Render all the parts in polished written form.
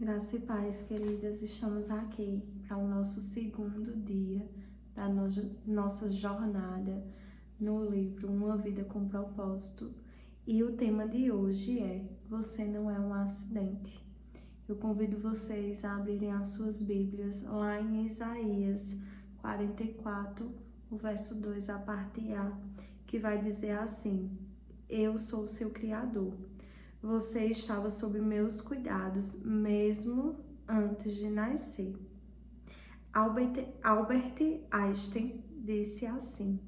Graça e paz, queridas, estamos aqui para o nosso segundo dia da nossa jornada no livro Uma Vida com Propósito. E o tema de hoje é Você não é um acidente. Eu convido vocês a abrirem as suas Bíblias lá em Isaías 44, o verso 2, a parte A, que vai dizer assim: Eu sou o seu Criador. Você estava sob meus cuidados, mesmo antes de nascer. Albert Einstein disse assim: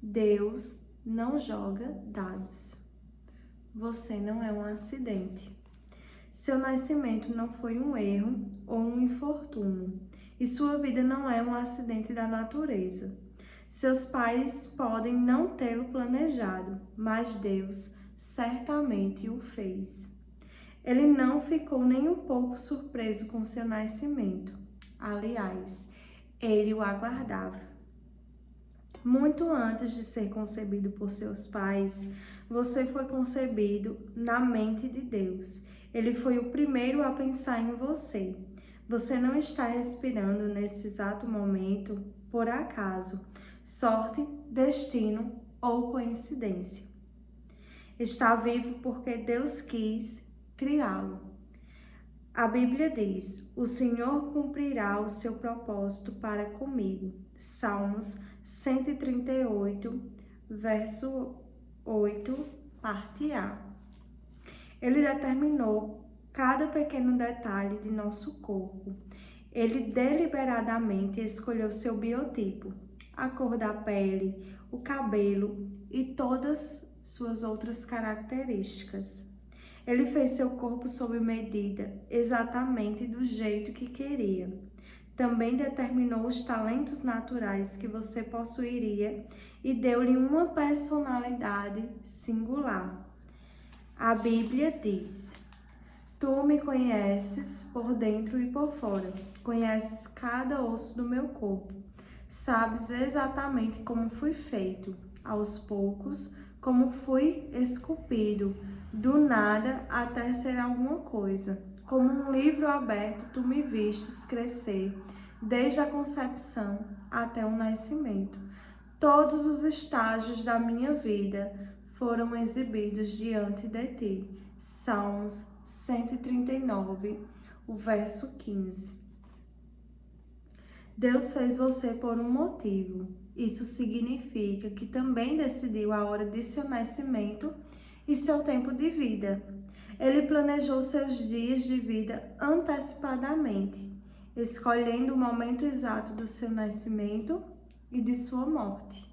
Deus não joga dados. Você não é um acidente. Seu nascimento não foi um erro ou um infortúnio, e sua vida não é um acidente da natureza. Seus pais podem não tê-lo planejado, mas Deus certamente o fez. Ele não ficou nem um pouco surpreso com seu nascimento. Aliás, ele o aguardava. Muito antes de ser concebido por seus pais, você foi concebido na mente de Deus. Ele foi o primeiro a pensar em você. Você não está respirando nesse exato momento por acaso, sorte, destino ou coincidência. Está vivo porque Deus quis criá-lo. A Bíblia diz: o Senhor cumprirá o seu propósito para comigo. Salmos 138, verso 8, parte A. Ele determinou cada pequeno detalhe de nosso corpo. Ele deliberadamente escolheu seu biotipo, a cor da pele, o cabelo e todas suas outras características. Ele fez seu corpo sob medida, exatamente do jeito que queria. Também determinou os talentos naturais que você possuiria e deu-lhe uma personalidade singular. A Bíblia diz: Tu me conheces por dentro e por fora, conheces cada osso do meu corpo. Sabes exatamente como fui feito, aos poucos, como fui esculpido, do nada até ser alguma coisa. Como um livro aberto, tu me vistes crescer, desde a concepção até o nascimento. Todos os estágios da minha vida foram exibidos diante de ti. Salmos 139, o verso 15. Deus fez você por um motivo. Isso significa que também decidiu a hora de seu nascimento e seu tempo de vida. Ele planejou seus dias de vida antecipadamente, escolhendo o momento exato do seu nascimento e de sua morte.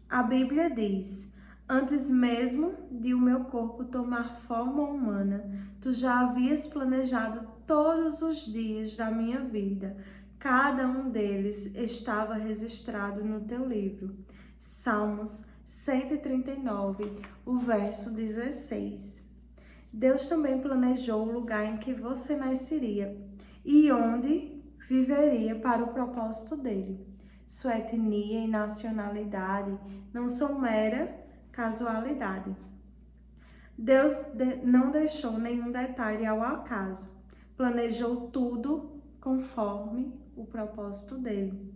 A Bíblia diz: Antes mesmo de o meu corpo tomar forma humana, tu já havias planejado todos os dias da minha vida. Cada um deles estava registrado no teu livro. Salmos 139, o verso 16. Deus também planejou o lugar em que você nasceria e onde viveria para o propósito dele. Sua etnia e nacionalidade não são mera casualidade. Deus não deixou nenhum detalhe ao acaso. Planejou tudo conforme o propósito dele.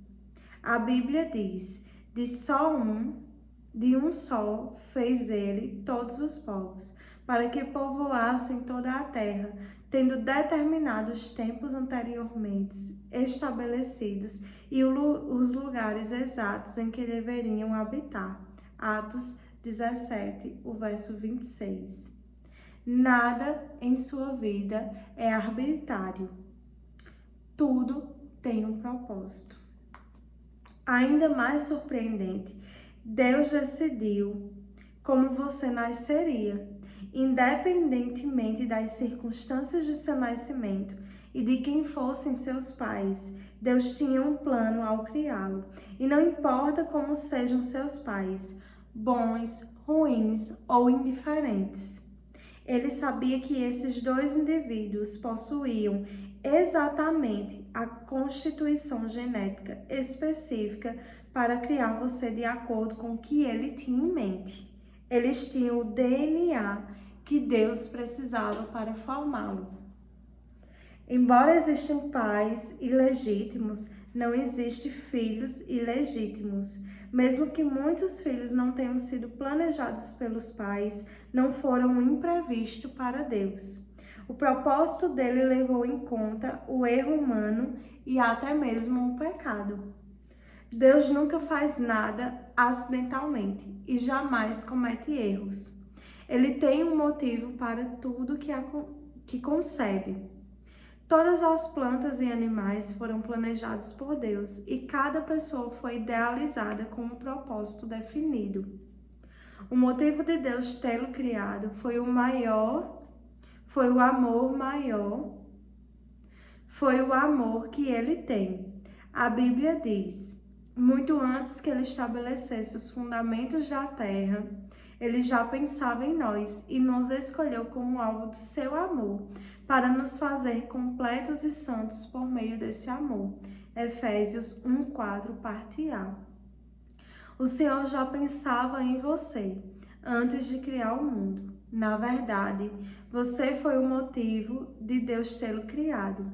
A Bíblia diz: de um só fez ele todos os povos, para que povoassem toda a terra, tendo determinado os tempos anteriormente estabelecidos e os lugares exatos em que deveriam habitar. Atos 17, o verso 26. Nada em sua vida é arbitrário. Tudo tem um propósito. Ainda mais surpreendente, Deus decidiu como você nasceria, independentemente das circunstâncias de seu nascimento e de quem fossem seus pais. Deus tinha um plano ao criá-lo, e não importa como sejam seus pais, bons, ruins ou indiferentes. Ele sabia que esses dois indivíduos possuíam exatamente a constituição genética específica para criar você de acordo com o que ele tinha em mente. Eles tinham o DNA que Deus precisava para formá-lo. Embora existam pais ilegítimos, não existem filhos ilegítimos. Mesmo que muitos filhos não tenham sido planejados pelos pais, não foram um imprevisto para Deus. O propósito dele levou em conta o erro humano e até mesmo o pecado. Deus nunca faz nada acidentalmente e jamais comete erros. Ele tem um motivo para tudo que concebe. Todas as plantas e animais foram planejados por Deus e cada pessoa foi idealizada com um propósito definido. O motivo de Deus tê-lo criado foi o amor que ele tem. A Bíblia diz: muito antes que ele estabelecesse os fundamentos da terra, ele já pensava em nós e nos escolheu como alvo do seu amor, para nos fazer completos e santos por meio desse amor. Efésios 1:4, parte A. O Senhor já pensava em você antes de criar o mundo. Na verdade, você foi o motivo de Deus tê-lo criado.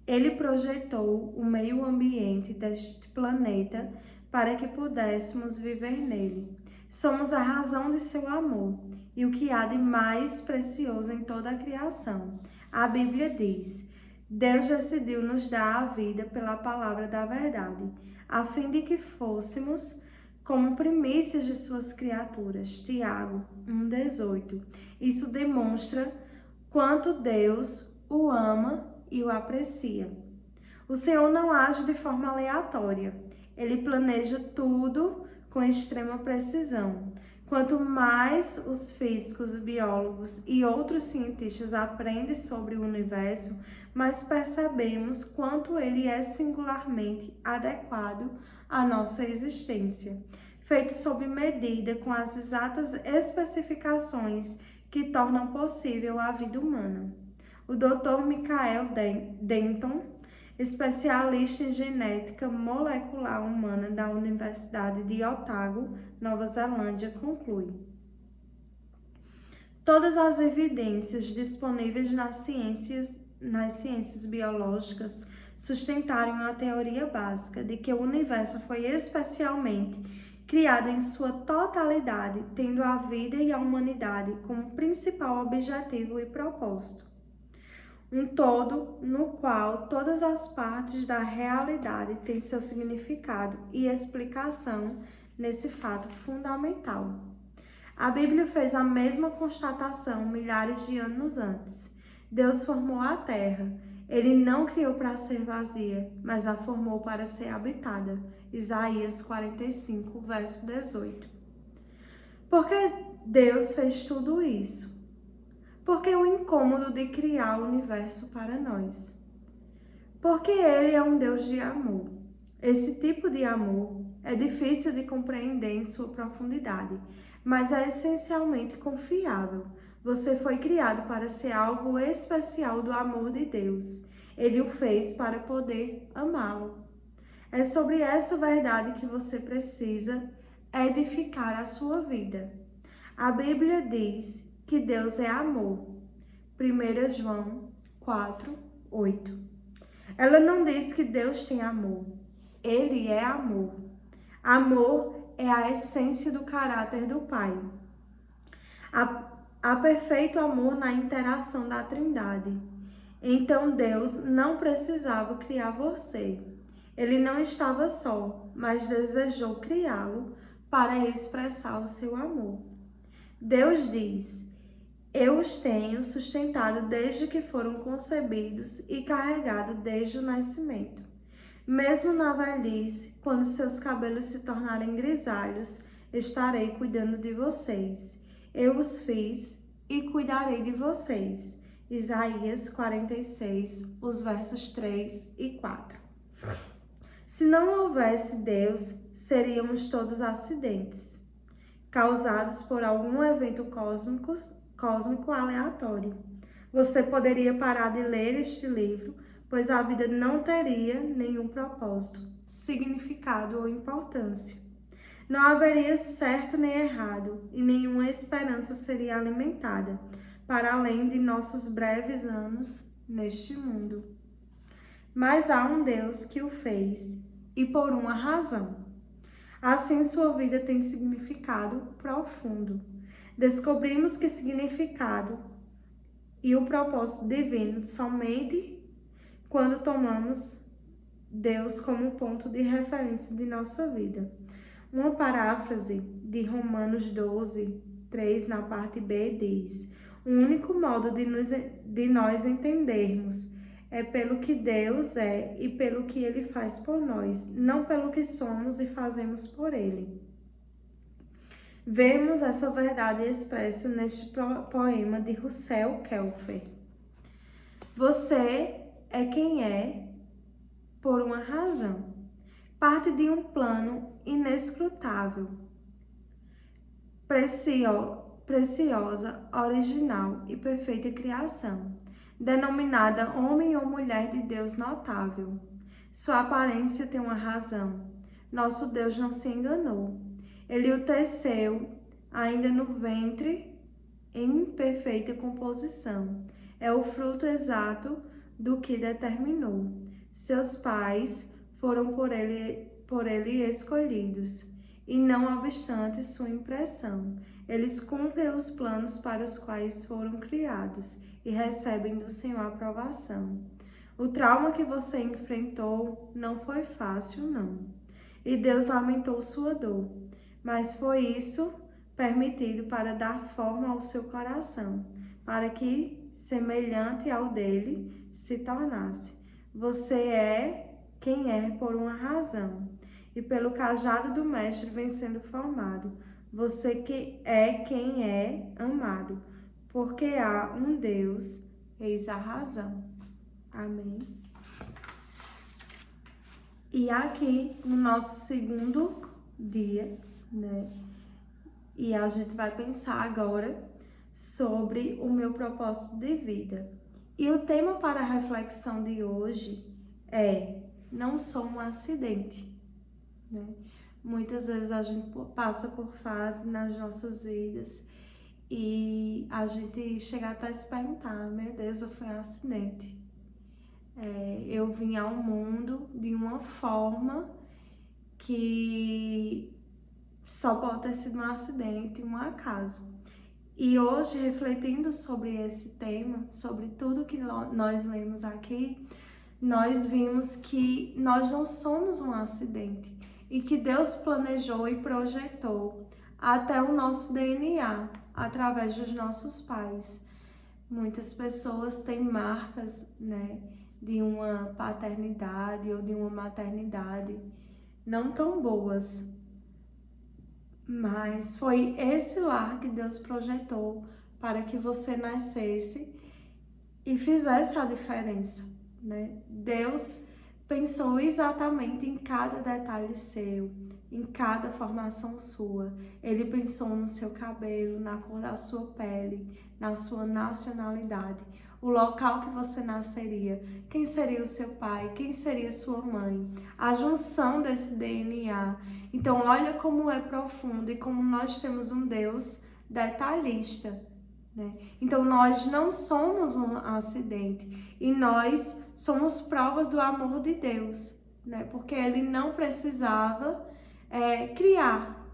Ele projetou o meio ambiente deste planeta para que pudéssemos viver nele. Somos a razão de seu amor e o que há de mais precioso em toda a criação. A Bíblia diz: Deus decidiu nos dar a vida pela palavra da verdade, a fim de que fôssemos como primícias de suas criaturas. Tiago 1,18. Isso demonstra quanto Deus o ama e o aprecia. O Senhor não age de forma aleatória. Ele planeja tudo com extrema precisão. Quanto mais os físicos, biólogos e outros cientistas aprendem sobre o universo, mais percebemos quanto ele é singularmente adequado à nossa existência, feito sob medida com as exatas especificações que tornam possível a vida humana. O Dr. Michael Denton, especialista em genética molecular humana da Universidade de Otago, Nova Zelândia, conclui: todas as evidências disponíveis nas ciências biológicas sustentaram a teoria básica de que o universo foi especialmente criado em sua totalidade, tendo a vida e a humanidade como principal objetivo e propósito. Um todo no qual todas as partes da realidade têm seu significado e explicação nesse fato fundamental. A Bíblia fez a mesma constatação milhares de anos antes. Deus formou a terra. Ele não criou para ser vazia, mas a formou para ser habitada. Isaías 45, verso 18. Por que Deus fez tudo isso? Porque o incômodo de criar o universo para nós. Porque Ele é um Deus de amor. Esse tipo de amor é difícil de compreender em sua profundidade, mas é essencialmente confiável. Você foi criado para ser algo especial do amor de Deus. Ele o fez para poder amá-lo. É sobre essa verdade que você precisa edificar a sua vida. A Bíblia diz que Deus é amor. 1 João 4:8. Ela não diz que Deus tem amor. Ele é amor. Amor é a essência do caráter do Pai. Há perfeito amor na interação da Trindade. Então Deus não precisava criar você. Ele não estava só, mas desejou criá-lo para expressar o seu amor. Deus diz: eu os tenho sustentado desde que foram concebidos e carregado desde o nascimento. Mesmo na velhice, quando seus cabelos se tornarem grisalhos, estarei cuidando de vocês. Eu os fiz e cuidarei de vocês. Isaías 46, os versos 3 e 4. Se não houvesse Deus, seríamos todos acidentes, causados por algum evento cósmico aleatório. Você poderia parar de ler este livro, pois a vida não teria nenhum propósito, significado ou importância. Não haveria certo nem errado, e nenhuma esperança seria alimentada, para além de nossos breves anos neste mundo. Mas há um Deus que o fez, e por uma razão. Assim, sua vida tem significado profundo. Descobrimos que significado e o propósito divino somente quando tomamos Deus como ponto de referência de nossa vida. Uma paráfrase de Romanos 12, 3, na parte B, diz: o único modo de nós entendermos é pelo que Deus é e pelo que Ele faz por nós, não pelo que somos e fazemos por Ele. Vemos essa verdade expressa neste poema de Russell Kelfer. Você é quem é por uma razão. Parte de um plano inescrutável, preciosa, original e perfeita criação, denominada homem ou mulher de Deus notável. Sua aparência tem uma razão. Nosso Deus não se enganou. Ele o teceu ainda no ventre em perfeita composição. É o fruto exato do que determinou. Seus pais foram por ele escolhidos, e não obstante sua impressão, eles cumprem os planos para os quais foram criados e recebem do Senhor a aprovação. O trauma que você enfrentou não foi fácil, não. E Deus lamentou sua dor, mas foi isso permitido para dar forma ao seu coração, para que, semelhante ao dele, se tornasse. Você é quem é por uma razão, e pelo cajado do mestre vem sendo formado. Você que é quem é amado, porque há um Deus, eis a razão. Amém. E aqui no nosso segundo dia, né? E a gente vai pensar agora sobre o meu propósito de vida. E o tema para a reflexão de hoje é: não sou um acidente, né? Muitas vezes a gente passa por fases nas nossas vidas e a gente chega até a se perguntar: meu Deus, eu fui um acidente. Eu vim ao mundo de uma forma que só pode ter sido um acidente, um acaso. E hoje, refletindo sobre esse tema, sobre tudo que nós lemos aqui, nós vimos que nós não somos um acidente e que Deus planejou e projetou até o nosso DNA através dos nossos pais. Muitas pessoas têm marcas, né, de uma paternidade ou de uma maternidade não tão boas, mas foi esse lar que Deus projetou para que você nascesse e fizesse a diferença, né? Deus pensou exatamente em cada detalhe seu, em cada formação sua. Ele pensou no seu cabelo, na cor da sua pele, na sua nacionalidade, o local que você nasceria, quem seria o seu pai, quem seria sua mãe, a junção desse DNA. Então, olha como é profundo e como nós temos um Deus detalhista, né? Então, nós não somos um acidente e nós somos provas do amor de Deus, né? Porque Ele não precisava criar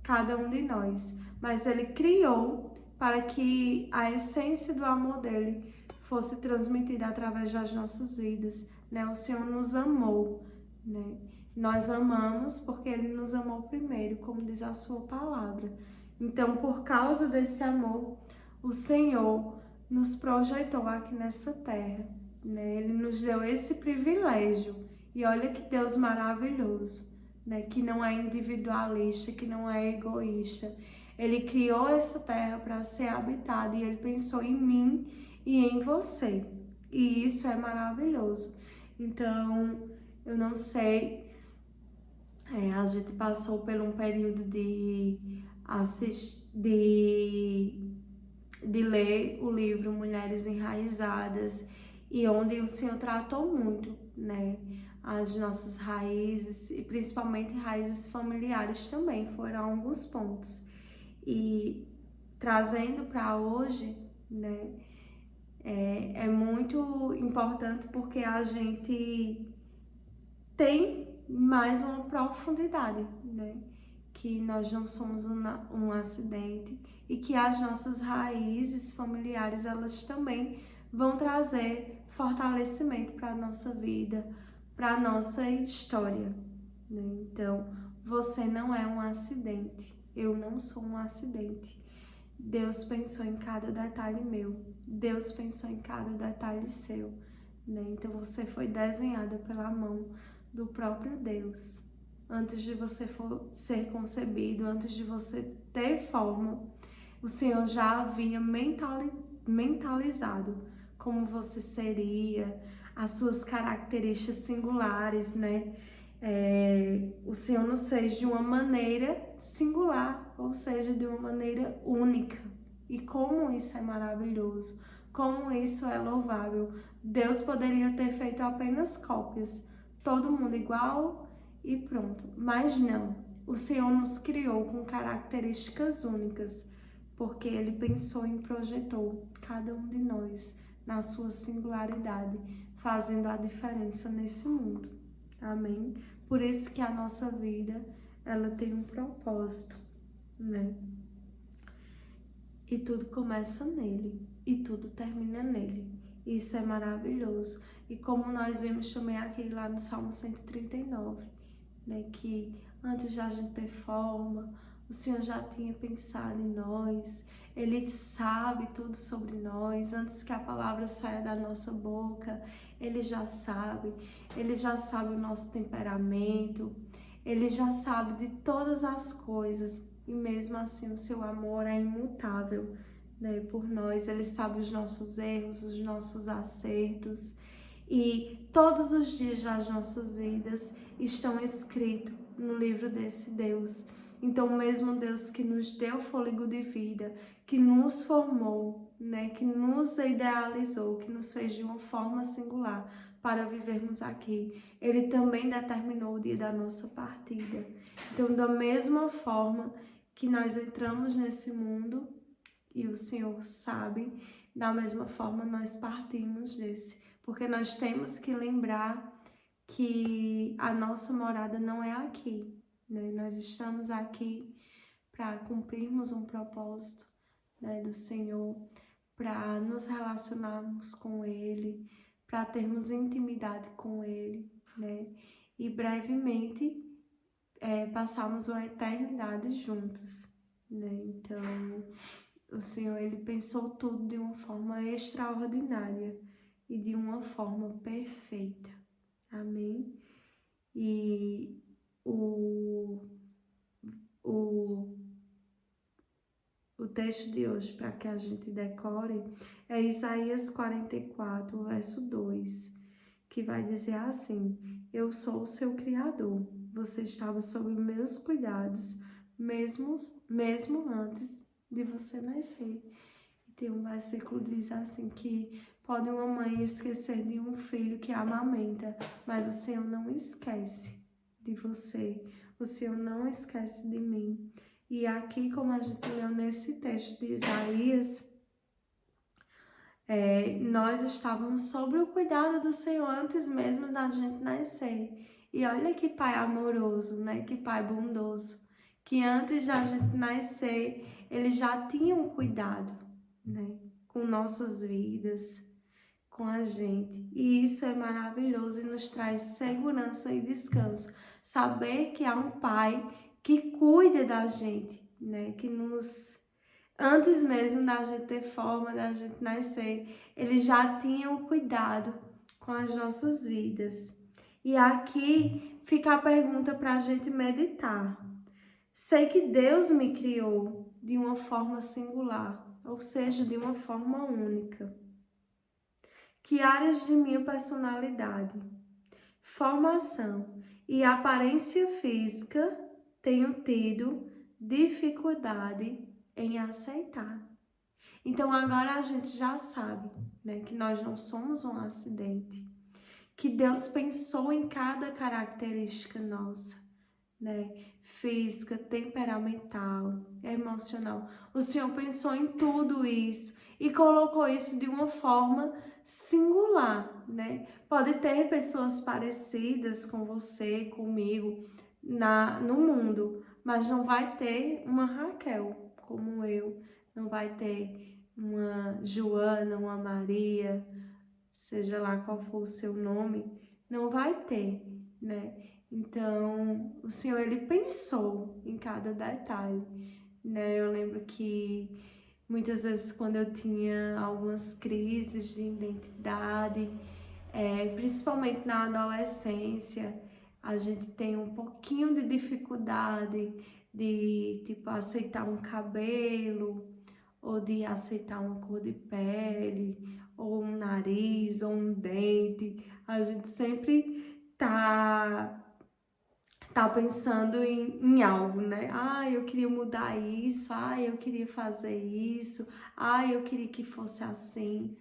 cada um de nós, mas Ele criou para que a essência do amor dele fosse transmitida através das nossas vidas, né? O Senhor nos amou, né? Nós amamos porque Ele nos amou primeiro, como diz a sua palavra. Então, por causa desse amor, o Senhor nos projetou aqui nessa terra, né? Ele nos deu esse privilégio. E olha que Deus maravilhoso, né? Que não é individualista, que não é egoísta. Ele criou essa terra para ser habitada e Ele pensou em mim e em você. E isso é maravilhoso. Então, eu não sei, a gente passou por um período de ler o livro Mulheres Enraizadas, e onde o Senhor tratou muito, né, as nossas raízes, e principalmente raízes familiares também, foram alguns pontos. E trazendo para hoje, né, é muito importante porque a gente tem mais uma profundidade, né? Que nós não somos um acidente e que as nossas raízes familiares, elas também vão trazer fortalecimento para a nossa vida, para a nossa história, né? Então, você não é um acidente, eu não sou um acidente. Deus pensou em cada detalhe meu, Deus pensou em cada detalhe seu, né? Então você foi desenhada pela mão do próprio Deus. Antes de você ser concebido, antes de você ter forma, o Senhor já havia mentalizado como você seria, as suas características singulares, né? O Senhor nos fez de uma maneira singular, ou seja, de uma maneira única. E como isso é maravilhoso, como isso é louvável. Deus poderia ter feito apenas cópias, todo mundo igual e pronto. Mas não, o Senhor nos criou com características únicas, porque Ele pensou e projetou cada um de nós na sua singularidade, fazendo a diferença nesse mundo. Amém? Por isso que a nossa vida, ela tem um propósito, né? E tudo começa nele, e tudo termina nele. Isso é maravilhoso. E como nós vimos também aqui lá no Salmo 139, né? Que antes de a gente ter forma, o Senhor já tinha pensado em nós. Ele sabe tudo sobre nós. Antes que a palavra saia da nossa boca, Ele já sabe. Ele já sabe o nosso temperamento. Ele já sabe de todas as coisas. E mesmo assim o seu amor é imutável, né, por nós. Ele sabe os nossos erros, os nossos acertos. E todos os dias das nossas vidas estão escritos no livro desse Deus. Então, o mesmo Deus que nos deu fôlego de vida, que nos formou, né, que nos idealizou, que nos fez de uma forma singular para vivermos aqui, Ele também determinou o dia da nossa partida. Então, da mesma forma que nós entramos nesse mundo, e o Senhor sabe, da mesma forma nós partimos desse. Porque nós temos que lembrar que a nossa morada não é aqui, né? Nós estamos aqui para cumprirmos um propósito, né, do Senhor, para nos relacionarmos com Ele, para termos intimidade com Ele, né? E brevemente passarmos uma eternidade juntos, né? Então, o Senhor, Ele pensou tudo de uma forma extraordinária e de uma forma perfeita. Amém? E o texto de hoje, para que a gente decore, é Isaías 44, verso 2, que vai dizer assim: eu sou o seu Criador, você estava sob meus cuidados, mesmo antes de você nascer. E tem um versículo que diz assim que pode uma mãe esquecer de um filho que amamenta, mas o Senhor não esquece de você, o Senhor não esquece de mim. E aqui, como a gente leu nesse texto de Isaías, nós estávamos sob o cuidado do Senhor antes mesmo da gente nascer. E olha que Pai amoroso, né? Que Pai bondoso, que antes da gente nascer, Ele já tinha um cuidado, né? Com nossas vidas, com a gente. E isso é maravilhoso e nos traz segurança e descanso. Saber que há um Pai que cuida da gente, né? Que nos... Antes mesmo da gente ter forma, da gente nascer, Ele já tinha um cuidado com as nossas vidas. E aqui fica a pergunta para a gente meditar. Sei que Deus me criou de uma forma singular, ou seja, de uma forma única. Que áreas de minha personalidade, formação e aparência física tenho tido dificuldade em aceitar? Então agora a gente já sabe, né, que nós não somos um acidente, que Deus pensou em cada característica nossa, né, física, temperamental, emocional. O Senhor pensou em tudo isso e colocou isso de uma forma singular, né? Pode ter pessoas parecidas com você, comigo, no mundo, mas não vai ter uma Raquel como eu, não vai ter uma Joana, uma Maria, seja lá qual for o seu nome, não vai ter, né? Então, o Senhor, Ele pensou em cada detalhe, né? Eu lembro que muitas vezes quando eu tinha algumas crises de identidade, principalmente na adolescência, a gente tem um pouquinho de dificuldade de, tipo, aceitar um cabelo, ou de aceitar uma cor de pele, ou um nariz, ou um dente. A gente sempre tá pensando em algo, né? Ah, eu queria mudar isso, ah, eu queria fazer isso, ah, eu queria que fosse assim,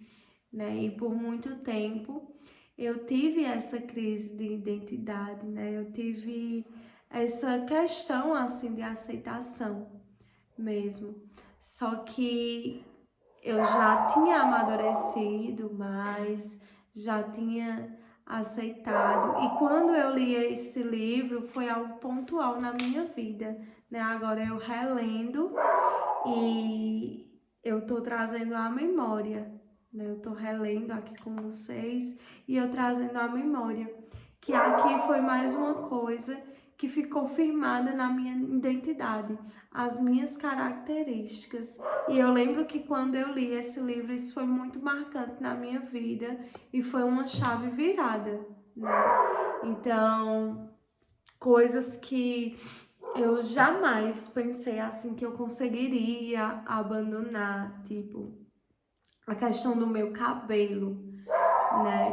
né? E por muito tempo eu tive essa crise de identidade, né? Eu tive essa questão, assim, de aceitação mesmo. Só que eu já tinha amadurecido mais, já tinha aceitado. E quando eu li esse livro, foi algo pontual na minha vida, né? Agora eu relendo e eu tô trazendo a memória, né? Eu tô relendo aqui com vocês e eu trazendo a memória. Que aqui foi mais uma coisa que ficou firmada na minha identidade, as minhas características. E eu lembro que quando eu li esse livro, isso foi muito marcante na minha vida e foi uma chave virada, né? Então, coisas que eu jamais pensei assim que eu conseguiria abandonar, tipo, a questão do meu cabelo, né?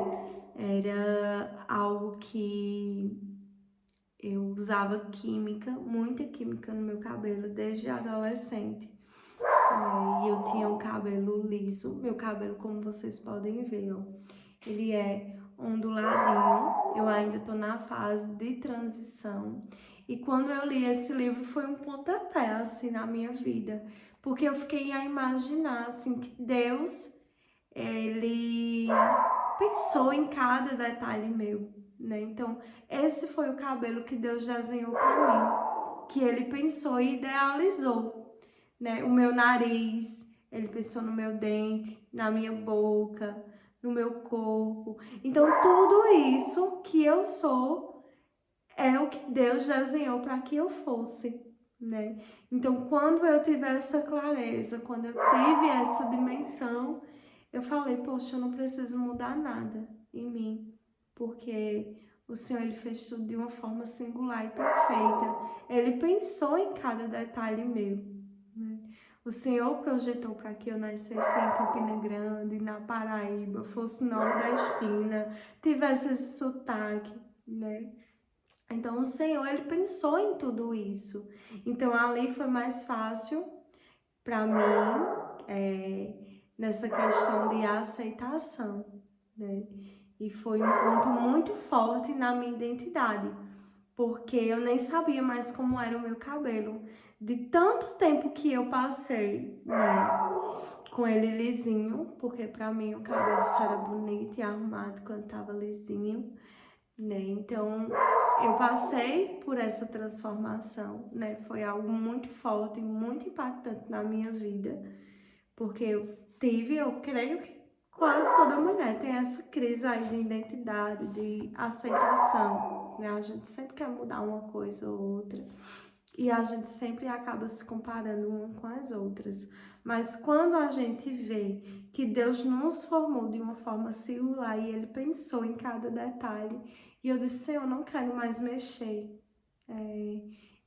Era algo que eu usava química, muita química no meu cabelo desde adolescente, né? E eu tinha um cabelo liso, meu cabelo, como vocês podem ver, ó, ele é onduladinho, eu ainda tô na fase de transição. E quando eu li esse livro foi um pontapé, assim, na minha vida, porque eu fiquei a imaginar, assim, que Deus, Ele pensou em cada detalhe meu, né? Então, esse foi o cabelo que Deus desenhou para mim, que Ele pensou e idealizou, né? O meu nariz, Ele pensou no meu dente, na minha boca, no meu corpo. Então, tudo isso que eu sou é o que Deus desenhou para que eu fosse, né? Então, quando eu tive essa clareza, quando eu tive essa dimensão, eu falei, poxa, eu não preciso mudar nada em mim, porque o Senhor, Ele fez tudo de uma forma singular e perfeita. Ele pensou em cada detalhe meu, né? O Senhor projetou para que eu nascesse em Campina Grande, na Paraíba, fosse nordestina, tivesse esse sotaque, né? Então, o Senhor, Ele pensou em tudo isso. Então, ali foi mais fácil para mim, nessa questão de aceitação, né? E foi um ponto muito forte na minha identidade, porque eu nem sabia mais como era o meu cabelo. De tanto tempo que eu passei, né, com ele lisinho, porque para mim o cabelo só era bonito e arrumado quando tava lisinho, né? Então, eu passei por essa transformação, né? Foi algo muito forte, muito impactante na minha vida, porque eu creio que quase toda mulher tem essa crise aí de identidade, de aceitação, né? A gente sempre quer mudar uma coisa ou outra e a gente sempre acaba se comparando uma com as outras. Mas quando a gente vê que Deus nos formou de uma forma singular e Ele pensou em cada detalhe, e eu disse, Senhor, eu não quero mais mexer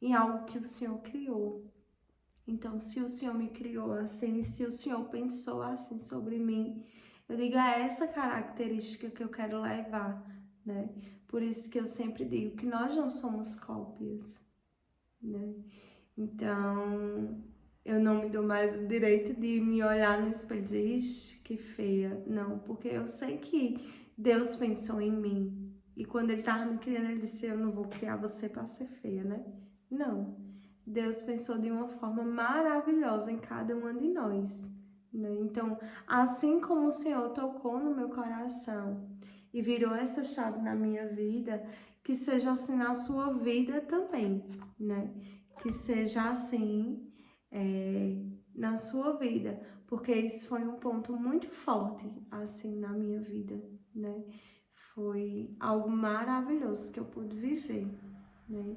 em algo que o Senhor criou. Então, se o Senhor me criou assim, se o Senhor pensou assim sobre mim, eu digo, é essa característica que eu quero levar, né? Por isso que eu sempre digo que nós não somos cópias, né? Então, eu não me dou mais o direito de me olhar no espelho e dizer, ixi, que feia. Não, porque eu sei que Deus pensou em mim. E quando Ele estava me criando, Ele disse, eu não vou criar você para ser feia, né? Não. Deus pensou de uma forma maravilhosa em cada uma de nós, né? Então, assim como o Senhor tocou no meu coração e virou essa chave na minha vida, que seja assim na sua vida também, né? Que seja assim na sua vida, porque isso foi um ponto muito forte, assim, na minha vida, né? Foi algo maravilhoso que eu pude viver, né?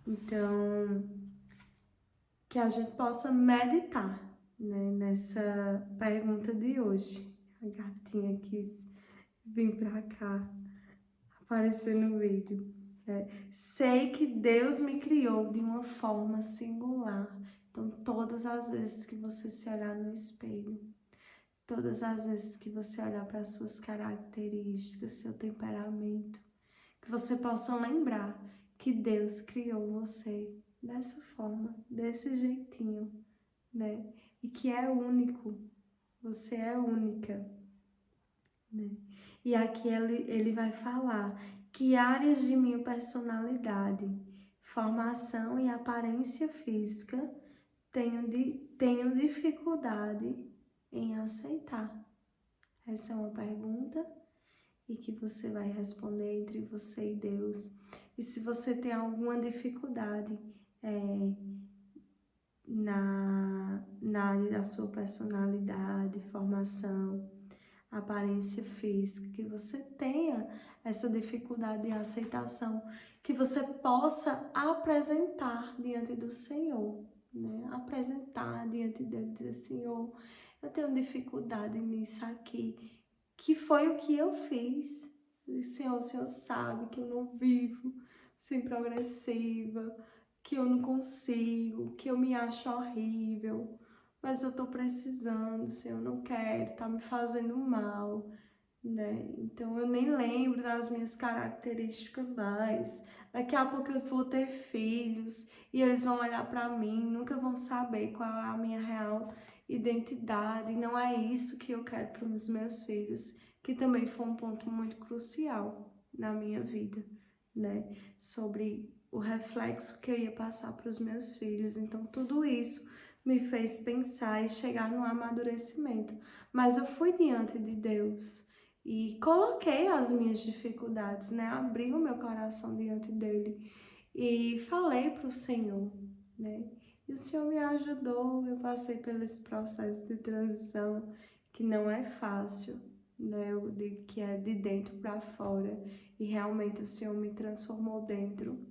Então, que a gente possa meditar, né, nessa pergunta de hoje. A gatinha quis vir pra cá, aparecer no vídeo. Sei que Deus me criou de uma forma singular. Então, todas as vezes que você se olhar no espelho, todas as vezes que você olhar para as suas características, seu temperamento, que você possa lembrar que Deus criou você dessa forma, desse jeitinho, né? E que é único, você é única, né? E aqui ele vai falar que áreas de minha personalidade, formação e aparência física tenho dificuldade em aceitar. Essa é uma pergunta e que você vai responder entre você e Deus. E se você tem alguma dificuldade na área da sua personalidade, formação, aparência física, que você tenha essa dificuldade de aceitação, que você possa apresentar diante do Senhor, né? Apresentar diante dele, dizer, Senhor, eu tenho dificuldade nisso aqui, que foi o que eu fiz. E, Senhor, o Senhor sabe que eu não vivo sem progressiva, que eu não consigo, que eu me acho horrível, mas eu tô precisando, Senhor, eu não quero, tá me fazendo mal, né? Então eu nem lembro das minhas características mais. Daqui a pouco eu vou ter filhos e eles vão olhar para mim, nunca vão saber qual é a minha real identidade. Não é isso que eu quero para os meus filhos, que também foi um ponto muito crucial na minha vida, né? Sobre o reflexo que eu ia passar para os meus filhos. Então tudo isso me fez pensar e chegar no amadurecimento. Mas eu fui diante de Deus e coloquei as minhas dificuldades, né? Abri o meu coração diante dele e falei para o Senhor, né? E o Senhor me ajudou, eu passei pelo esse processo de transição que não é fácil, né? Eu digo que é de dentro para fora e realmente o Senhor me transformou dentro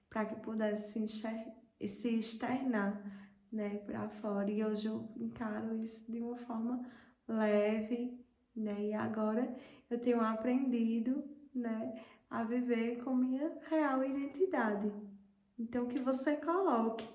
para que pudesse se externar, né, para fora. E hoje eu encaro isso de uma forma leve, né? E agora eu tenho aprendido, né, a viver com minha real identidade. Então que você coloque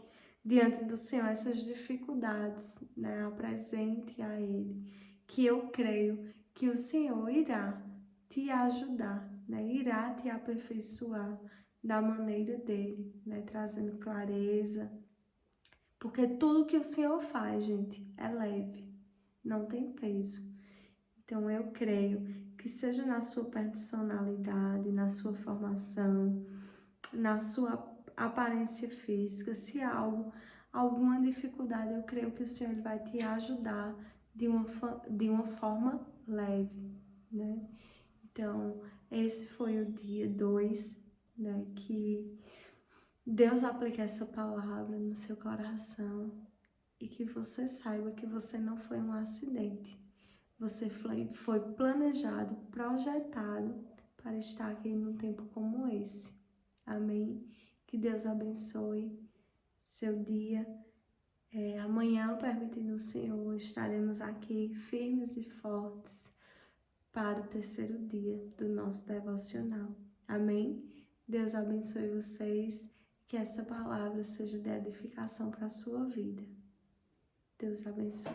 diante do Senhor essas dificuldades, né? Apresente a Ele, que eu creio que o Senhor irá te ajudar, né? Irá te aperfeiçoar da maneira dele, né? Trazendo clareza, porque tudo que o Senhor faz, gente, é leve, não tem peso. Então eu creio que seja na sua personalidade, na sua formação, na sua aparência física, se há alguma dificuldade, eu creio que o Senhor vai te ajudar de uma forma leve, né? Então, esse foi o dia 2, né, que Deus aplica essa palavra no seu coração e que você saiba que você não foi um acidente. Você foi planejado, projetado para estar aqui num tempo como esse. Amém? Que Deus abençoe seu dia. Amanhã, permitindo o Senhor, estaremos aqui firmes e fortes para o terceiro dia do nosso devocional. Amém? Deus abençoe vocês. Que essa palavra seja de edificação para a sua vida. Deus abençoe.